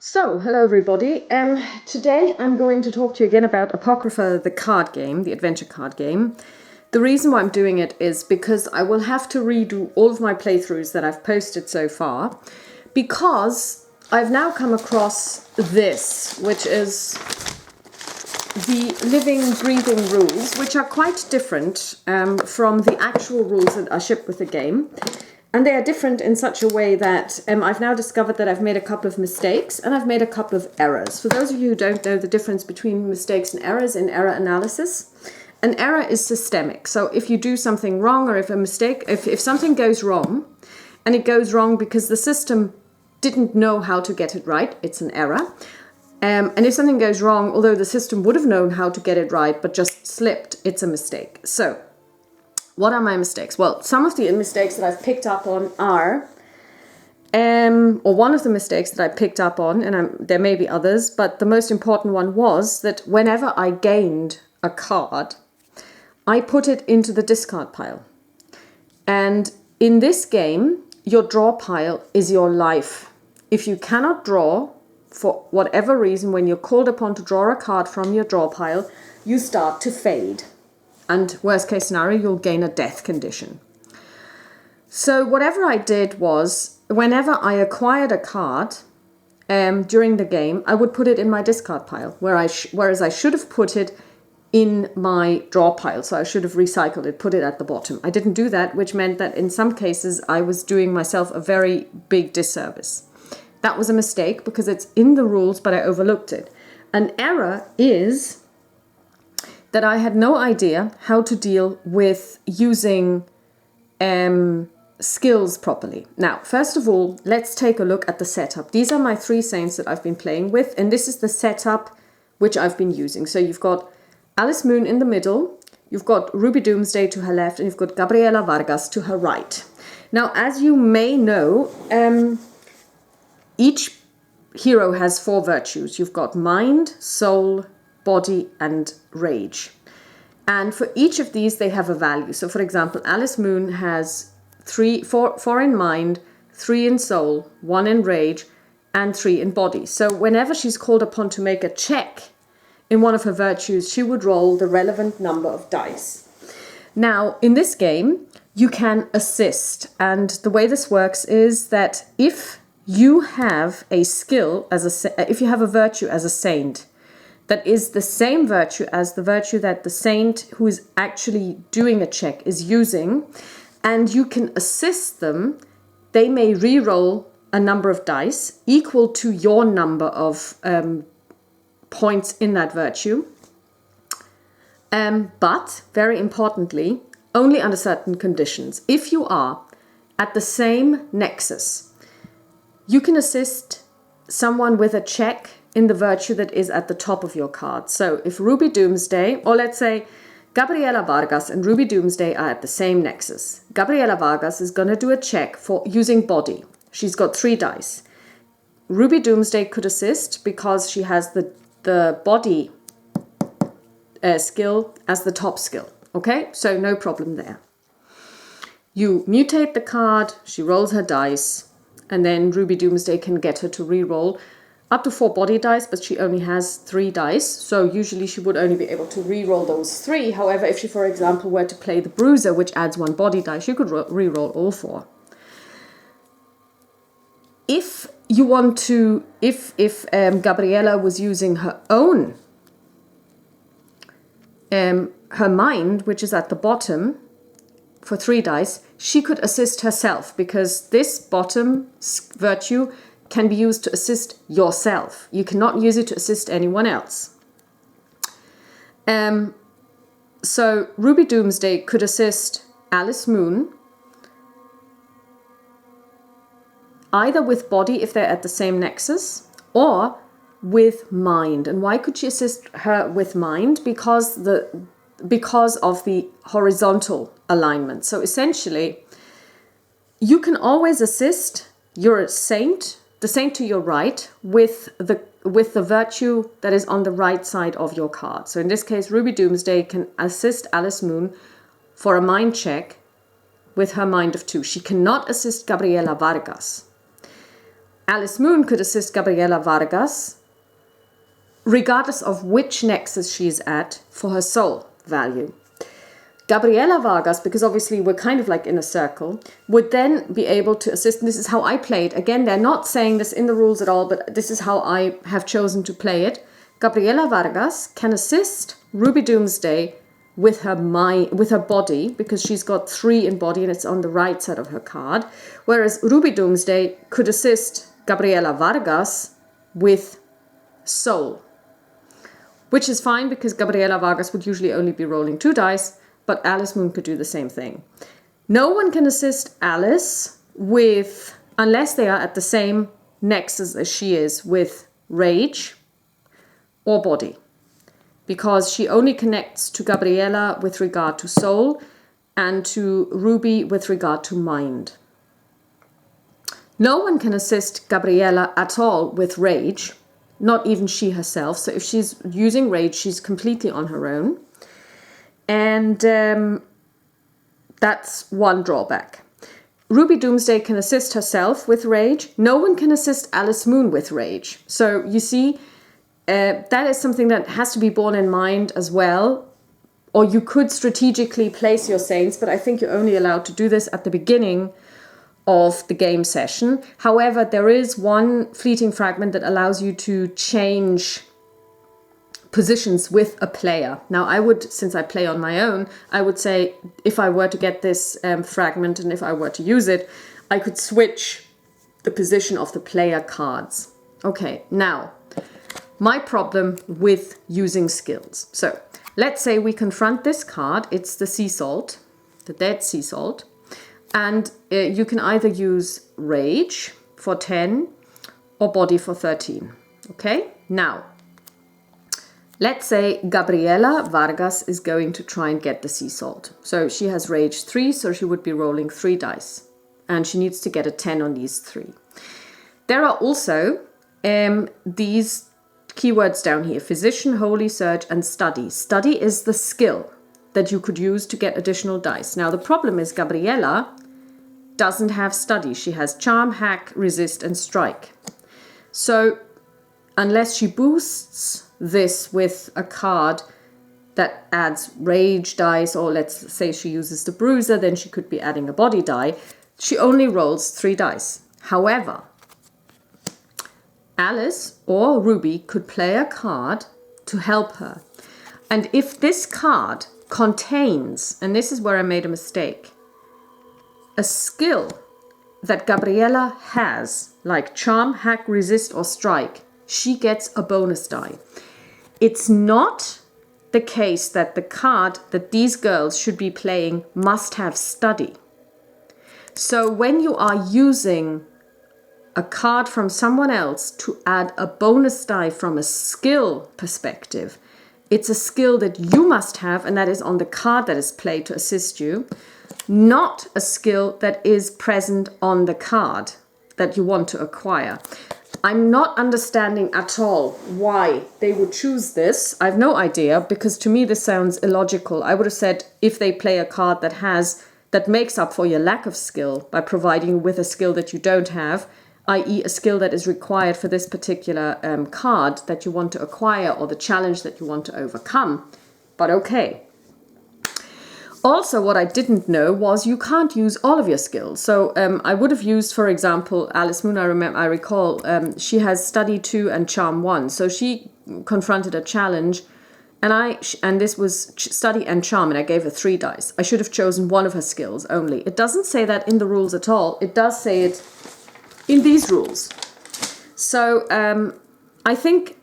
So, hello everybody. Today I'm going to talk to you again about Apocrypha, the card game, the adventure card game. The reason why I'm doing it is because I will have to redo all of my playthroughs that I've posted so far, because I've now come across this, which is the living, breathing rules, which are quite different from the actual rules that are shipped with the game. And they are different in such a way that I've now discovered that I've made a couple of mistakes and I've made a couple of errors. For those of you who don't know the difference between mistakes and errors in error analysis, an error is systemic. So if you do something wrong, or if something goes wrong, and it goes wrong because the system didn't know how to get it right, it's an error. And if something goes wrong, although the system would have known how to get it right, but just slipped, it's a mistake. So what are my mistakes? Well, some of the mistakes that I've picked up on are, or one of the mistakes that I picked up on, and there may be others, but the most important one was that whenever I gained a card, I put it into the discard pile. And in this game, your draw pile is your life. If you cannot draw, for whatever reason, when you're called upon to draw a card from your draw pile, you start to fade. And worst case scenario, you'll gain a death condition. So whatever I did was, whenever I acquired a card during the game, I would put it in my discard pile, whereas I should have put it in my draw pile. So I should have recycled it, put it at the bottom. I didn't do that, which meant that in some cases I was doing myself a very big disservice. That was a mistake because it's in the rules, but I overlooked it. An error is that I had no idea how to deal with using skills properly. Now, first of all, let's take a look at the setup. These are my 3 saints that I've been playing with, and this is the setup which I've been using. So you've got Alice Moon in the middle, you've got Ruby Doomsday to her left, and you've got Gabriela Vargas to her right. Now, as you may know, each hero has 4 virtues. You've got mind, soul, body, and rage. And for each of these, they have a value. So for example, Alice Moon has 4 in mind, 3 in soul, 1 in rage, and 3 in body. So whenever she's called upon to make a check in one of her virtues, she would roll the relevant number of dice. Now, in this game, you can assist. And the way this works is that if you have a skill, if you have a virtue as a saint, that is the same virtue as the virtue that the saint who is actually doing a check is using, and you can assist them, they may re-roll a number of dice equal to your number of points in that virtue. But, very importantly, only under certain conditions. If you are at the same nexus, you can assist someone with a check in the virtue that is at the top of your card. So if Ruby Doomsday, or let's say Gabriela Vargas and Ruby Doomsday are at the same nexus, Gabriela Vargas is going to do a check for using body. She's got 3 dice. Ruby Doomsday could assist because she has the body skill as the top skill. Okay, so no problem there. You mutate the card, she rolls her dice, and then Ruby Doomsday can get her to re-roll up to 4 body dice, but she only has 3 dice. So usually she would only be able to re-roll those 3. However, if she, for example, were to play the Bruiser, which adds 1 body dice, you could re-roll all 4. If you want to, if Gabriela was using her own, her mind, which is at the bottom, for 3 dice, she could assist herself, because this bottom virtue can be used to assist yourself. You cannot use it to assist anyone else. So Ruby Doomsday could assist Alice Moon either with body if they're at the same nexus, or with mind. And why could she assist her with mind? Because of the horizontal alignment. So essentially, you can always assist your saint, the saint to your right, with the virtue that is on the right side of your card. So in this case, Ruby Doomsday can assist Alice Moon for a mind check with her mind of 2. She cannot assist Gabriela Vargas. Alice Moon could assist Gabriela Vargas, regardless of which nexus she's at, for her soul value. Gabriela Vargas, because obviously we're kind of like in a circle, would then be able to assist. And this is how I played. Again, they're not saying this in the rules at all, but this is how I have chosen to play it. Gabriela Vargas can assist Ruby Doomsday with her mind, with her body, because she's got 3 in body and it's on the right side of her card. Whereas Ruby Doomsday could assist Gabriela Vargas with soul, which is fine because Gabriela Vargas would usually only be rolling 2 dice, but Alice Moon could do the same thing. No one can assist Alice with, unless they are at the same nexus as she is, with rage or body, because she only connects to Gabriela with regard to soul and to Ruby with regard to mind. No one can assist Gabriela at all with rage, not even she herself. So if she's using rage, she's completely on her own. And that's one drawback. Ruby Doomsday can assist herself with rage. No one can assist Alice Moon with rage. So you see, that is something that has to be borne in mind as well. Or you could strategically place your saints, but I think you're only allowed to do this at the beginning of the game session. However, there is one fleeting fragment that allows you to change positions with a player. Now I would, since I play on my own, I would say if I were to get this fragment and if I were to use it, I could switch the position of the player cards. Okay, now my problem with using skills. So let's say we confront this card. It's the sea salt, the dead sea salt. And you can either use rage for 10 or body for 13. Okay, now let's say Gabriela Vargas is going to try and get the sea salt. So she has rage 3, so she would be rolling 3 dice. And she needs to get a 10 on these 3. There are also these keywords down here: physician, holy, surge, and study. Study is the skill that you could use to get additional dice. Now the problem is Gabriela doesn't have study. She has charm, hack, resist, and strike. So unless she boosts this with a card that adds rage dice, or let's say she uses the bruiser, then she could be adding a body die. She only rolls 3 dice. However, Alice or Ruby could play a card to help her. And if this card contains, and this is where I made a mistake, a skill that Gabriela has, like charm, hack, resist, or strike, she gets a bonus die. It's not the case that the card that these girls should be playing must have study. So when you are using a card from someone else to add a bonus die from a skill perspective, it's a skill that you must have, and that is on the card that is played to assist you, not a skill that is present on the card that you want to acquire. I'm not understanding at all why they would choose this. I have no idea, because to me this sounds illogical. I would have said if they play a card that makes up for your lack of skill by providing you with a skill that you don't have, i.e. a skill that is required for this particular card that you want to acquire, or the challenge that you want to overcome. But okay. Also, what I didn't know was you can't use all of your skills. So I would have used, for example, Alice Moon. I recall she has Study 2 and Charm 1. So she confronted a challenge, and this was Study and Charm, and I gave her 3 dice. I should have chosen one of her skills only. It doesn't say that in the rules at all. It does say it in these rules. So I think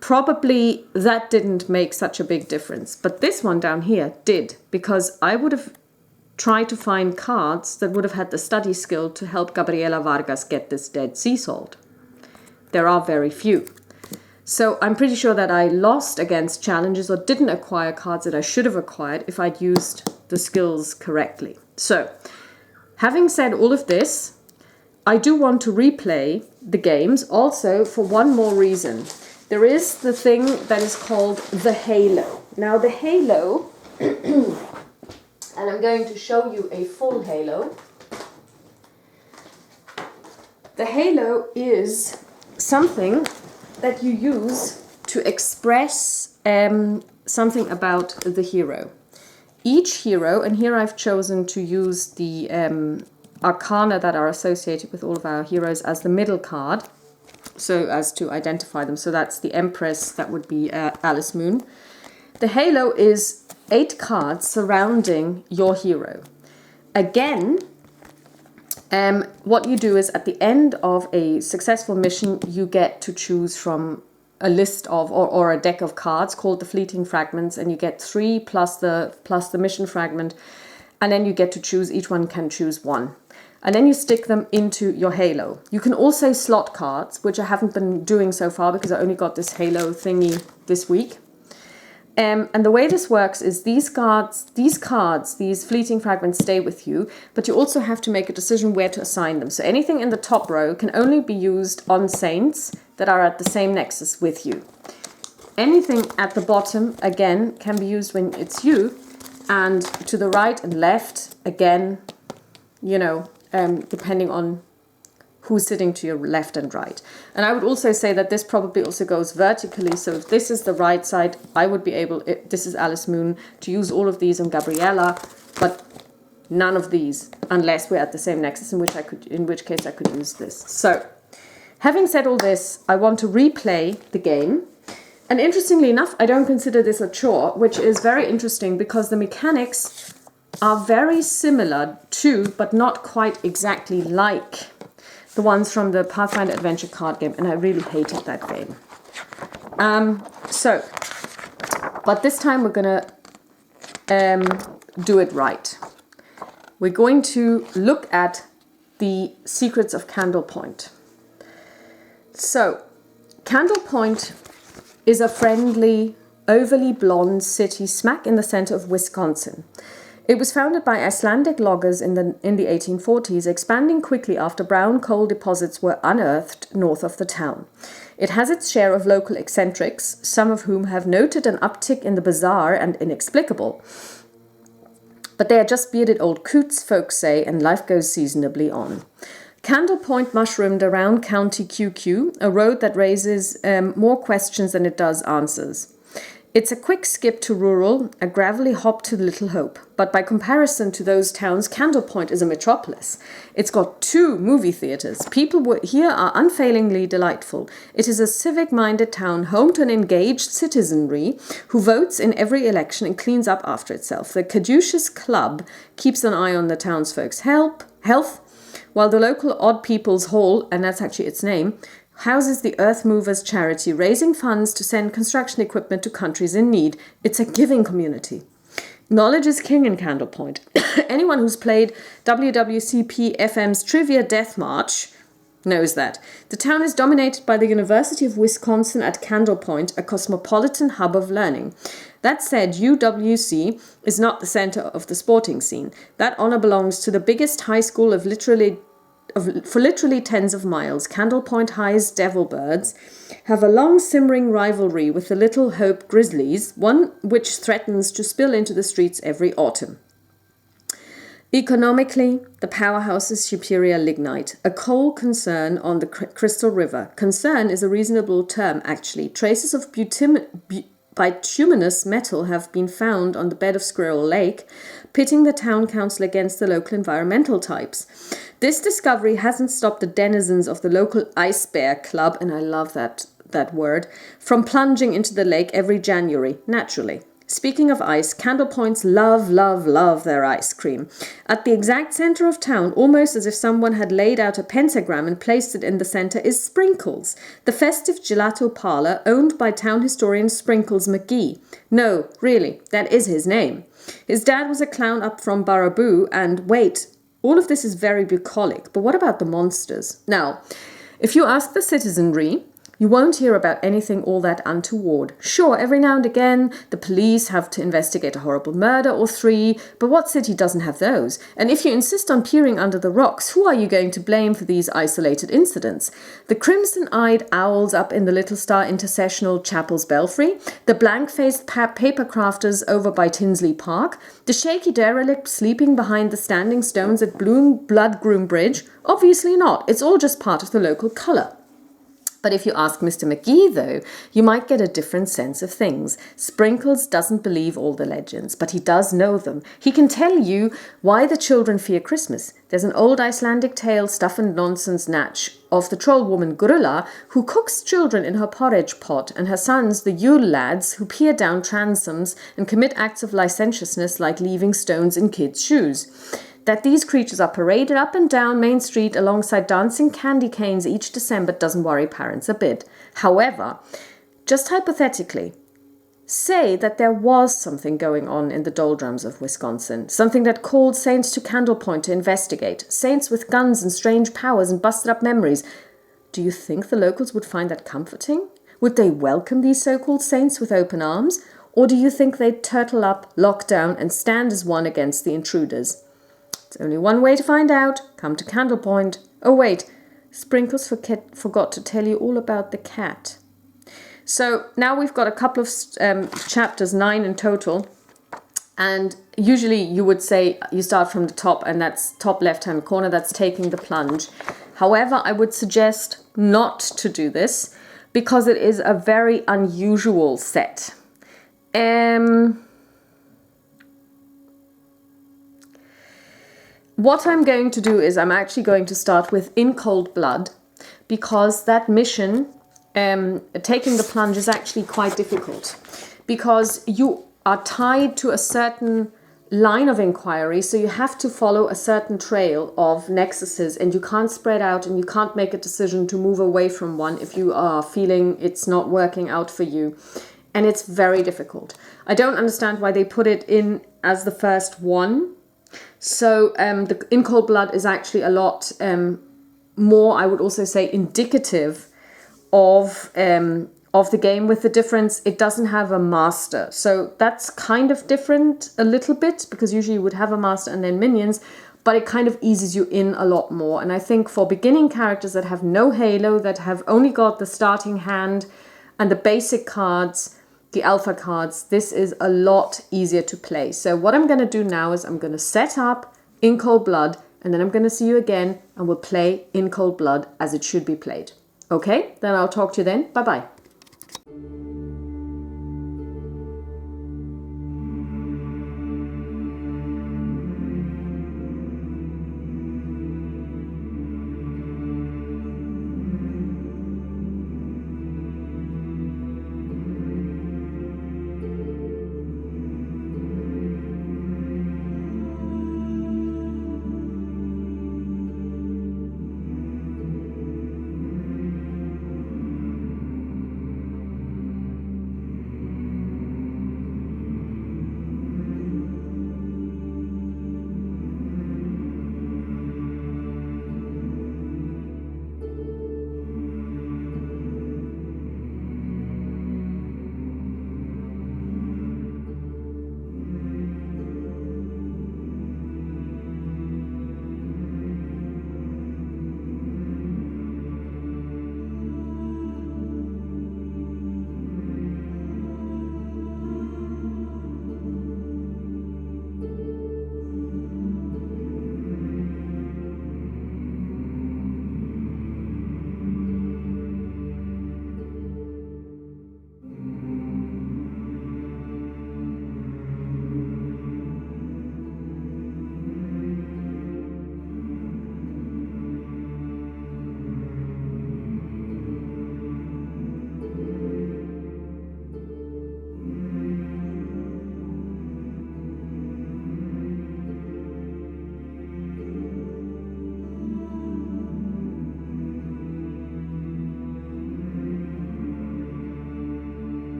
probably that didn't make such a big difference. But this one down here did, because I would have tried to find cards that would have had the study skill to help Gabriela Vargas get this dead sea salt. There are very few. So I'm pretty sure that I lost against challenges or didn't acquire cards that I should have acquired if I'd used the skills correctly. So having said all of this, I do want to replay the games also for one more reason. There is the thing that is called the halo. Now the halo, and I'm going to show you a full halo. The halo is something that you use to express something about the hero. Each hero, and here I've chosen to use the arcana that are associated with all of our heroes as the middle card, so as to identify them. So that's the Empress, that would be Alice Moon. The halo is 8 cards surrounding your hero. Again, what you do is at the end of a successful mission, you get to choose from a list of, or a deck of cards called the Fleeting Fragments, and you get 3 plus the mission fragment, and then you get to choose, each one can choose 1. And then you stick them into your halo. You can also slot cards, which I haven't been doing so far because I only got this halo thingy this week. And the way this works is these fleeting fragments stay with you, but you also have to make a decision where to assign them. So anything in the top row can only be used on saints that are at the same nexus with you. Anything at the bottom, again, can be used when it's you, and to the right and left, again, you know, depending on who's sitting to your left and right. And I would also say that this probably also goes vertically. So if this is the right side, I would be able, this is Alice Moon, to use all of these on Gabriella, but none of these, unless we're at the same nexus, in which case I could use this. So, having said all this, I want to replay the game. And interestingly enough, I don't consider this a chore, which is very interesting because the mechanics are very similar to, but not quite exactly like, the ones from the Pathfinder Adventure card game, and I really hated that game. But this time we're gonna do it right. We're going to look at the secrets of Candle Point. So, Candle Point is a friendly, overly blonde city smack in the center of Wisconsin. It was founded by Icelandic loggers in the 1840s, expanding quickly after brown coal deposits were unearthed north of the town. It has its share of local eccentrics, some of whom have noted an uptick in the bizarre and inexplicable. But they are just bearded old coots, folks say, and life goes seasonably on. Candle Point mushroomed around County QQ, a road that raises more questions than it does answers. It's a quick skip to rural, a gravelly hop to Little Hope. But by comparison to those towns, Candle Point is a metropolis. It's got 2 movie theatres. People here are unfailingly delightful. It is a civic-minded town, home to an engaged citizenry who votes in every election and cleans up after itself. The Caduceus Club keeps an eye on the townsfolk's health, while the local Odd People's Hall, and that's actually its name, houses the Earth Movers charity, raising funds to send construction equipment to countries in need. It's a giving community. Knowledge is king in Candle Point. Anyone who's played WWCP FM's Trivia Death March knows that. The town is dominated by the University of Wisconsin at Candle Point, a cosmopolitan hub of learning. That said, UWC is not the center of the sporting scene. That honor belongs to the biggest high school for literally tens of miles. Candle Point High's Devilbirds have a long simmering rivalry with the Little Hope Grizzlies, one which threatens to spill into the streets every autumn. Economically, the powerhouse is Superior Lignite, a coal concern on the Crystal River. Concern is a reasonable term, actually. Traces of bituminous metal have been found on the bed of Squirrel Lake, pitting the town council against the local environmental types. This discovery hasn't stopped the denizens of the local Ice Bear Club, and I love that word, from plunging into the lake every January, naturally. Speaking of ice, Candle Points love their ice cream. At the exact center of town, almost as if someone had laid out a pentagram and placed it in the center, is Sprinkles, the festive gelato parlor owned by town historian Sprinkles McGee. No, really, that is his name. His dad was a clown up from Baraboo, and wait, all of this is very bucolic, but what about the monsters? Now, if you ask the citizenry, You won't hear about anything all that untoward. Sure, every now and again, the police have to investigate a horrible murder or three, but what city doesn't have those? And if you insist on peering under the rocks, who are you going to blame for these isolated incidents? The crimson-eyed owls up in the Little Star Intercessional Chapel's belfry, the blank-faced paper crafters over by Tinsley Park, the shaky derelict sleeping behind the standing stones at Bloodgroom Bridge? Obviously not. It's all just part of the local colour. But if you ask Mr. McGee, though, you might get a different sense of things. Sprinkles doesn't believe all the legends, but he does know them. He can tell you why the children fear Christmas. There's an old Icelandic tale, stuff and nonsense natch, of the troll woman Gurula, who cooks children in her porridge pot, and her sons, the Yule lads, who peer down transoms and commit acts of licentiousness like leaving stones in kids' shoes. That these creatures are paraded up and down Main Street alongside dancing candy canes each December doesn't worry parents a bit. However, just hypothetically, say that there was something going on in the doldrums of Wisconsin, something that called saints to Candlepoint to investigate, saints with guns and strange powers and busted up memories. Do you think the locals would find that comforting? Would they welcome these so-called saints with open arms? Or do you think they'd turtle up, lock down, and stand as one against the intruders? It's only one way to find out. Come to Candlepoint. Oh wait, Sprinkles forgot to tell you all about the cat. So now we've got a couple of chapters, 9 in total. And usually you would say you start from the top, and that's top left-hand corner, that's taking the plunge. However, I would suggest not to do this because it is a very unusual set. What I'm going to do is I'm actually going to start with In Cold Blood, because that mission, taking the plunge, is actually quite difficult because you are tied to a certain line of inquiry, so you have to follow a certain trail of nexuses, and you can't spread out and you can't make a decision to move away from one if you are feeling it's not working out for you. And it's very difficult. I don't understand why they put it in as the first one. So the In Cold Blood is actually a lot more, I would also say, indicative of the game, with the difference it doesn't have a master. So that's kind of different a little bit, because usually you would have a master and then minions, but it kind of eases you in a lot more. And I think for beginning characters that have no halo, that have only got the starting hand and the basic cards, the alpha cards, this is a lot easier to play. So what I'm going to do now is I'm going to set up In Cold Blood, and then I'm going to see you again and we'll play In Cold Blood as it should be played. Okay, then I'll talk to you then. Bye-bye.